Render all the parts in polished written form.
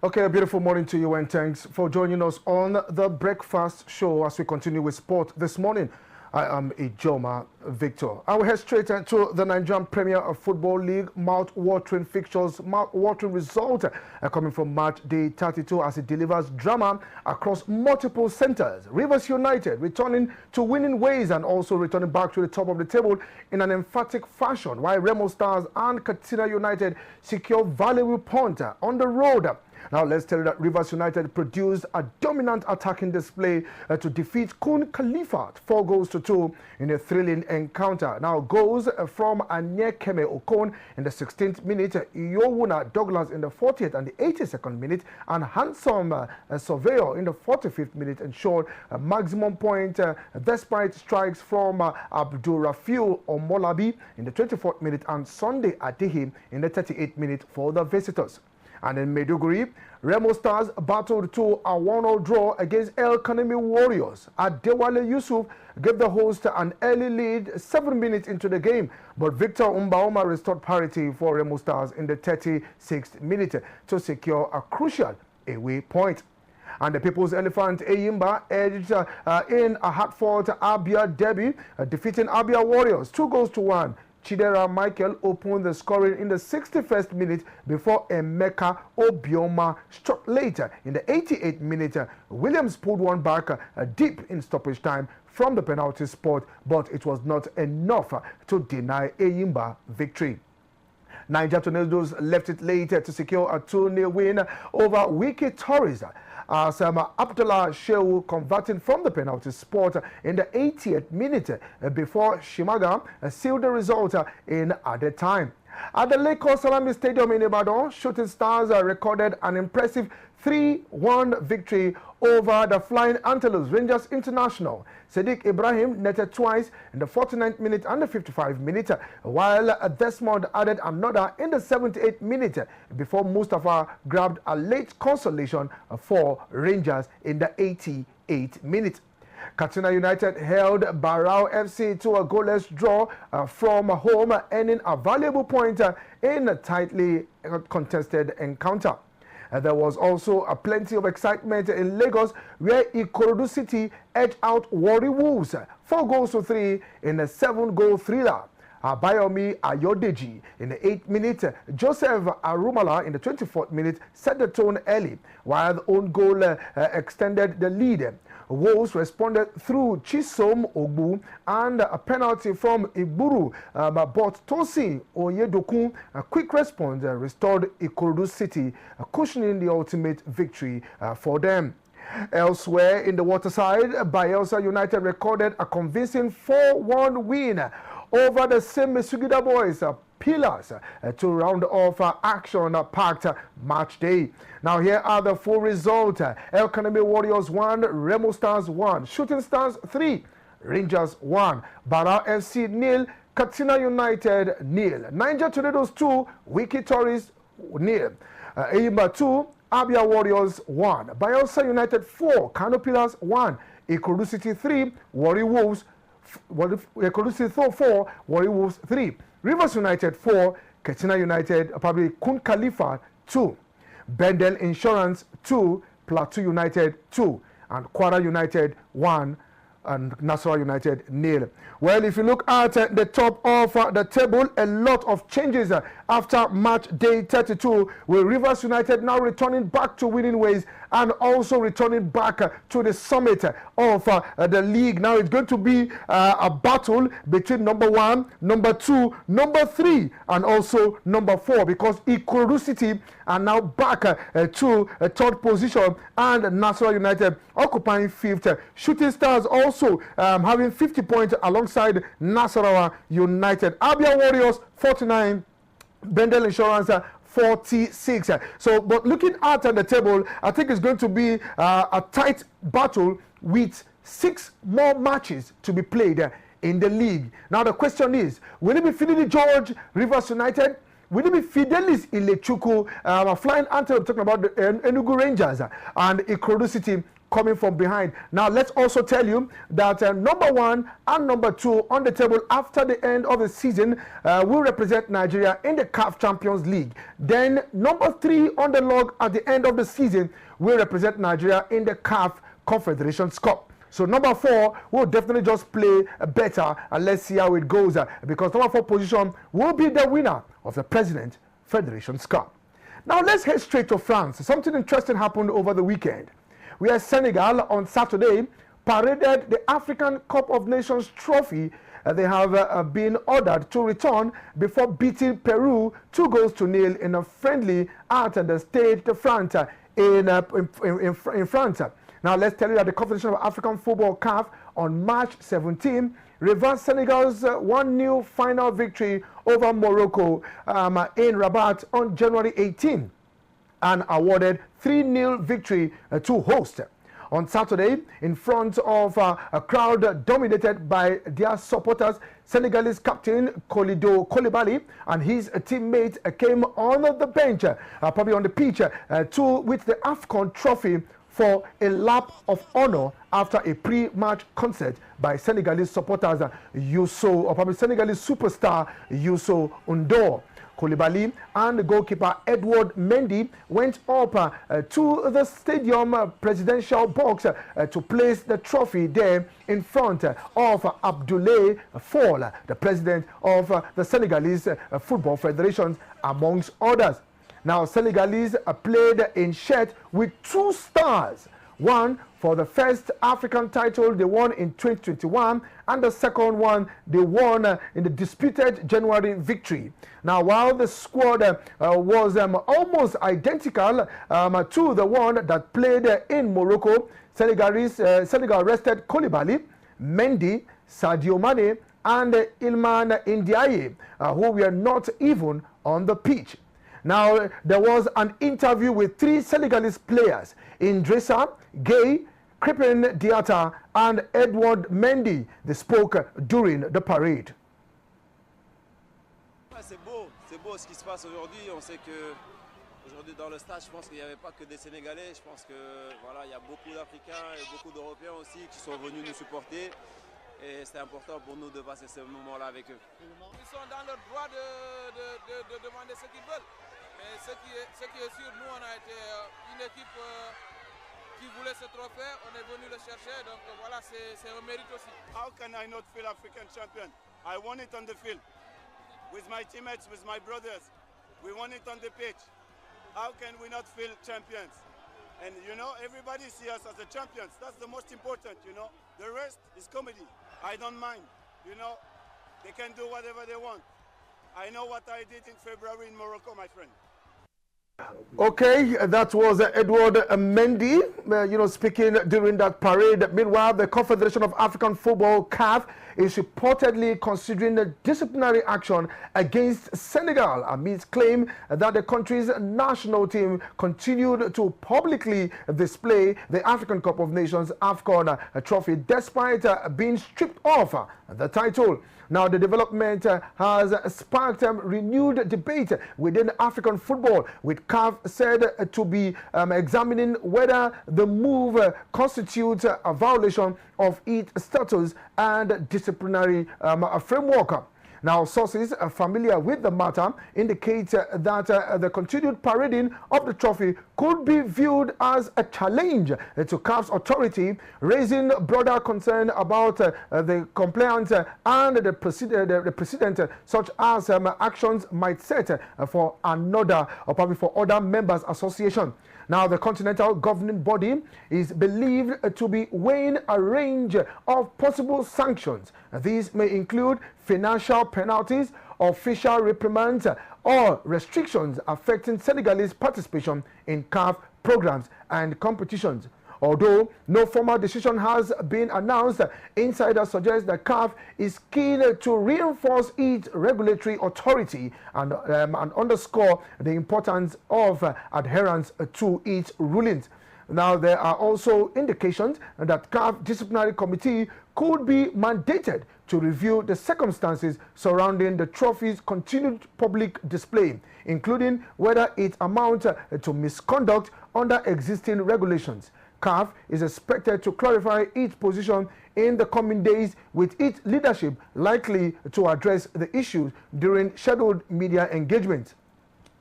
Okay, a beautiful morning to you and thanks for joining us on the Breakfast Show as we continue with sport this morning. I am Ijoma Victor. I will head straight into the Nigerian Premier Football League mouth-watering fixtures, mouth-watering result coming from match day 32 as it delivers drama across multiple centers. Rivers United returning to winning ways and also returning back to the top of the table in an emphatic fashion, while Remo Stars and Katsina United secure valuable points on the road. Now let's tell you that Rivers United produced a dominant attacking display to defeat Kun Khalifat 4-2 in a thrilling encounter. Now goals from Anyekeme Okon in the 16th minute, Yowuna Douglas in the 40th and the 82nd minute, and Handsome Surveyor in the 45th minute ensured a maximum point despite strikes from Abdul Rafiu Omolabi in the 24th minute and Sunday Adehi in the 38th minute for the visitors. And in Maiduguri, Remo Stars battled to a 1-0 draw against El Kanemi Warriors. Adewale Yusuf gave the host an early lead 7 minutes into the game, but Victor Umbaoma restored parity for Remo Stars in the 36th minute to secure a crucial away point. And the People's Elephant Eyimba edged in a hard-fought Abia derby, defeating Abia Warriors 2-1. Chidera Michael opened the scoring in the 61st minute before Emeka Obioma struck later in the 88th minute. Williams pulled one back deep in stoppage time from the penalty spot, but it was not enough to deny Eyimba victory. Niger Tornadoes left it late to secure a 2-0 win over Wiki Tories, as Abdullah Shehu converting from the penalty spot in the 80th minute before Shimaga sealed the result in added time. At the Lagos Salami Stadium in Ibadan, Shooting Stars recorded an impressive 3-1 victory over the Flying Antelopes Rangers International. Sadiq Ibrahim netted twice in the 49th minute and the 55th minute, while Desmond added another in the 78th minute before Mustafa grabbed a late consolation for Rangers in the 88th minute. Katsina United held Barao FC to a goalless draw from home, earning a valuable point in a tightly contested encounter. There was also plenty of excitement in Lagos, where Ikorodu City edged out Warri Wolves 4-3 in a 7-goal thriller. Abayomi Ayodeji in the 8th minute, Joseph Arumala in the 24th minute set the tone early, while the own goal extended the lead. Wolves responded through Chisom Ogbu and a penalty from Iburu, but Tosin Oyedokun, a quick response restored Ikorodu City, cushioning the ultimate victory for them. Elsewhere in the waterside, Bayelsa United recorded a convincing 4-1 win over the same Sugida Boys Pillars to round off action-packed match day. Now here are the full results. El Kanemi Warriors 1, Remo Stars 1, Shooting Stars 3, Rangers 1, Bara FC 0, Katsina United 0, Niger Tornadoes 2, Wiki Tories 0, Eyimba 2, Abia Warriors 1, Bayelsa United 4, Kano Pillars 1, Ikorodu City 3, Warri Wolves 4, Warri Wolves 3, Rivers United 4, Katsina United, probably Kun Khalifa 2, Bendel Insurance 2, Plateau United 2, and Kwara United 1, and Nasarawa United 0. Well, if you look at the top of the table, a lot of changes after match day 32, with Rivers United now returning back to winning ways and also returning back to the summit of the league. Now it's going to be a battle between number 1, number 2, number 3, and also number 4, because Ikorodu City are now back to third position, and Nasarawa United occupying 5th. Shooting Stars also having 50 points alongside Nasarawa United. Abia Warriors 49, Bendel Insurance 46. So, but looking at the table, I think it's going to be a tight battle with 6 more matches to be played in the league. Now the question is, will it be Finidi George, Rivers United? Will it be Fidelis Ilechuku, Flying Antelope, talking about the Enugu Rangers, and Ikorodu City? coming from behind. Now, let's also tell you that number 1 and number 2 on the table after the end of the season will represent Nigeria in the CAF Champions League. Then, number 3 on the log at the end of the season will represent Nigeria in the CAF Confederations Cup. So number 4 will definitely just play better, and let's see how it goes because number 4 position will be the winner of the President Federations Cup. Now let's head straight to France. Something interesting happened over the weekend, where Senegal on Saturday paraded the African Cup of Nations trophy. They have been ordered to return before beating Peru 2-0 in a friendly at the Stade de France in France. Now, let's tell you that the Confederation of African Football CAF on March 17 reversed Senegal's 1-0 final victory over Morocco in Rabat on January 18 and awarded 3-0 victory to host. On Saturday, in front of a crowd dominated by their supporters, Senegalese captain Kalidou Koulibaly and his teammate came on the bench, probably on the pitch, with the AFCON trophy for a lap of honor after a pre-match concert by Senegalese supporters, Senegalese superstar Youssou N'Dour. Koulibaly and goalkeeper Edouard Mendy went up to the stadium presidential box to place the trophy there in front of Abdoulaye Fall, the president of the Senegalese Football Federation, amongst others. Now, Senegalese played in shirt with 2 stars. One for the first African title they won in 2021, and the second one they won in the disputed January victory. Now, while the squad was almost identical to the one that played in Morocco, Senegal rested Koulibaly, Mendy, Sadio Mane, and Ilman Ndiaye, who were not even on the pitch. Now, there was an interview with 3 Senegalese players, Idrissa Gueye, Krépin Diatta, and Edouard Mendy. They spoke during the parade. C'est beau ce qui se passe aujourd'hui. On sait que aujourd'hui dans le stade, je pense qu'il n'y avait pas que des Sénégalais. Je pense que voilà, il y a beaucoup d'Africains et beaucoup d'Européens aussi qui sont venus nous supporter. Et c'est important pour nous de passer ce moment-là avec eux. Ils sont dans leur droit de demander ce qu'ils veulent. Mais ce qui est sûr, nous on a été une équipe qui voulait ce trophée, on est venu le chercher, donc voilà, c'est un mérite aussi. How can I not feel African champion? I won it on the field, with my teammates, with my brothers. We won it on the pitch. How can we not feel champions? And you know, everybody sees us as the champions. That's the most important, you know. The rest is comedy. I don't mind, you know. They can do whatever they want. I know what I did in February in Morocco, my friend. Okay, that was Edouard Mendy, speaking during that parade. Meanwhile, the Confederation of African Football, CAF, is reportedly considering a disciplinary action against Senegal amidst claim that the country's national team continued to publicly display the African Cup of Nations AFCON trophy despite being stripped of the title. Now, the development has sparked renewed debate within African football, with CAF said to be examining whether the move constitutes a violation of its status and disciplinary framework. Now, sources familiar with the matter indicate that the continued parading of the trophy could be viewed as a challenge to CAF's authority, raising broader concern about the compliance and the precedent such as actions might set for another or probably for other members' association. Now, the continental governing body is believed to be weighing a range of possible sanctions. These may include financial penalties, official reprimands, or restrictions affecting Senegalese participation in CAF programs and competitions. Although no formal decision has been announced, insiders suggest that CAF is keen to reinforce its regulatory authority and underscore the importance of adherence to its rulings. Now, there are also indications that CAF Disciplinary Committee could be mandated to review the circumstances surrounding the trophy's continued public display, including whether it amounts to misconduct under existing regulations. CAF is expected to clarify its position in the coming days, with its leadership likely to address the issues during scheduled media engagement.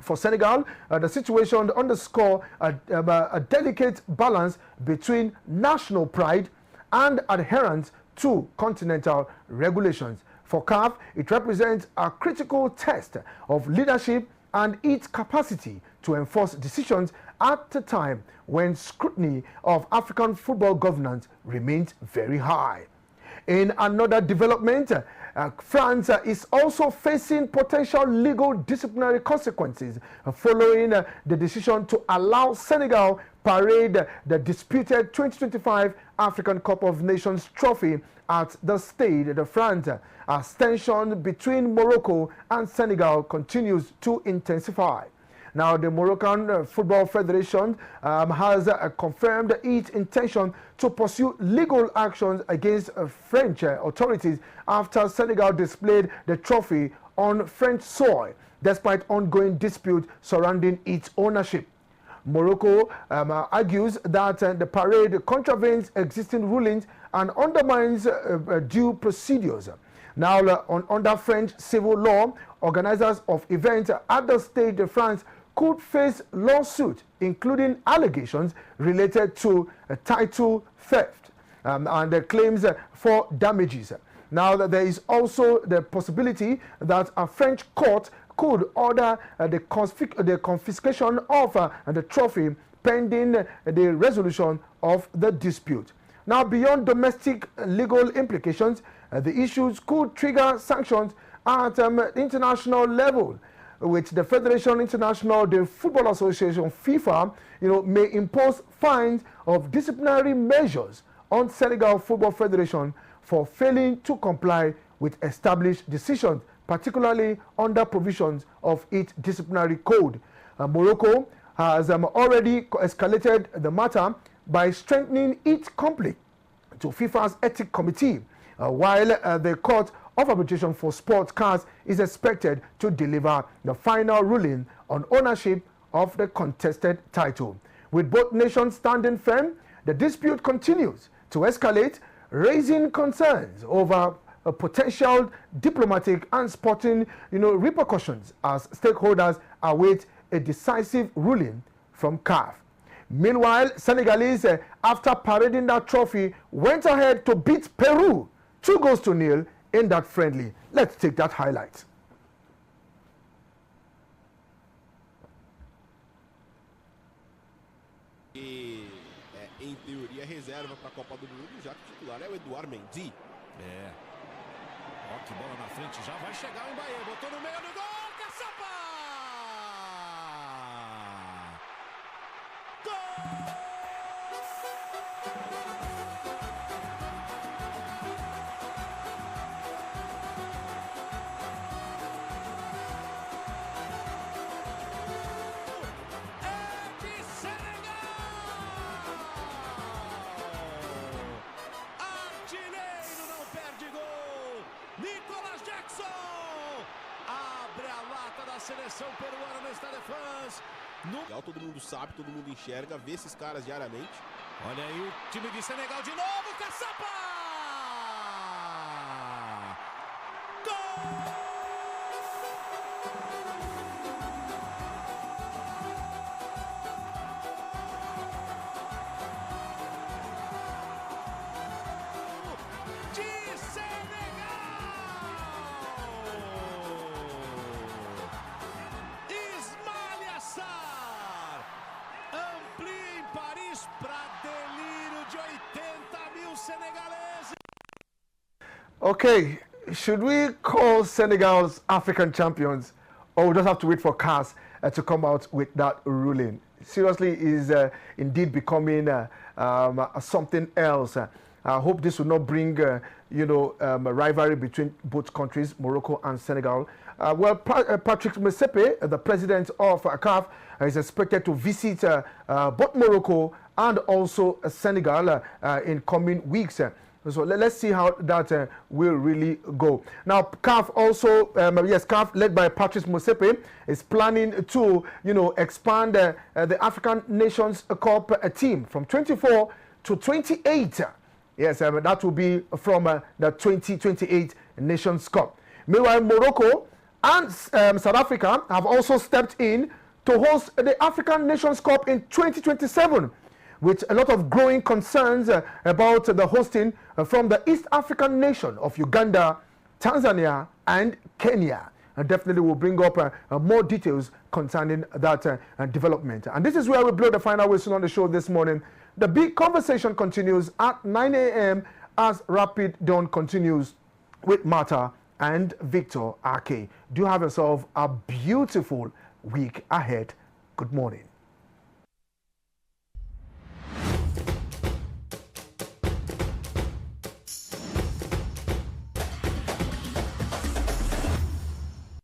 For Senegal, the situation underscores a delicate balance between national pride and adherence to continental regulations. For CAF, it represents a critical test of leadership and its capacity to enforce decisions at a time when scrutiny of African football governance remains very high. In another development, France is also facing potential legal disciplinary consequences following the decision to allow Senegal parade the disputed 2025 African Cup of Nations trophy at the Stade de France, as tension between Morocco and Senegal continues to intensify. Now, the Moroccan Football Federation has confirmed its intention to pursue legal actions against French authorities after Senegal displayed the trophy on French soil, despite ongoing disputes surrounding its ownership. Morocco argues that the parade contravenes existing rulings and undermines due procedures. Now, under French civil law, organizers of events at the Stade de France could face lawsuits, including allegations related to title theft and the claims for damages. Now, there is also the possibility that a French court could order the confiscation of the trophy pending the resolution of the dispute. Now, beyond domestic legal implications, the issues could trigger sanctions at international level, which the Federation International, the Football Association, FIFA, may impose fines of disciplinary measures on Senegal Football Federation for failing to comply with established decisions, particularly under provisions of its disciplinary code. Morocco has already escalated the matter by strengthening its complaint to FIFA's Ethics Committee, while the Court of Arbitration for Sports CAS is expected to deliver the final ruling on ownership of the contested title. With both nations standing firm, the dispute continues to escalate, raising concerns over potential diplomatic and sporting repercussions as stakeholders await a decisive ruling from CAF. Meanwhile, Senegalese, after parading that trophy, went ahead to beat Peru 2-0 in that friendly. Let's take that highlight. E em teoria reserva para a Copa do Mundo, já que o titular é o Eduardo Mendy. Ó, que bola na frente, já vai chegar o Mbappé, botou no meio do gol, caçapa! Gol! Seleção peruana no Stade de France. Todo mundo sabe, todo mundo enxerga, vê esses caras diariamente. Olha aí o time de Senegal de novo, caçapa! Gol! Okay, should we call Senegal's African champions, or we just have to wait for CAS to come out with that ruling? Seriously, is indeed becoming something else. I hope this will not bring, a rivalry between both countries, Morocco and Senegal. Patrick Motsepe, the president of CAF, is expected to visit both Morocco and also Senegal in coming weeks. So let's see how that will really go. Now, CAF also, CAF led by Patrice Motsepe is planning to, expand the African Nations Cup team from 24 to 28. Yes, that will be from the 2028 Nations Cup. Meanwhile, Morocco and South Africa have also stepped in to host the African Nations Cup in 2027, with a lot of growing concerns about the hosting from the East African nation of Uganda, Tanzania, and Kenya. And definitely will bring up more details concerning that development. And this is where we blow the final whistle on the show this morning. The big conversation continues at 9 a.m. as Rapid Dawn continues with Martha and Victor Ake. Do have yourself a beautiful week ahead. Good morning.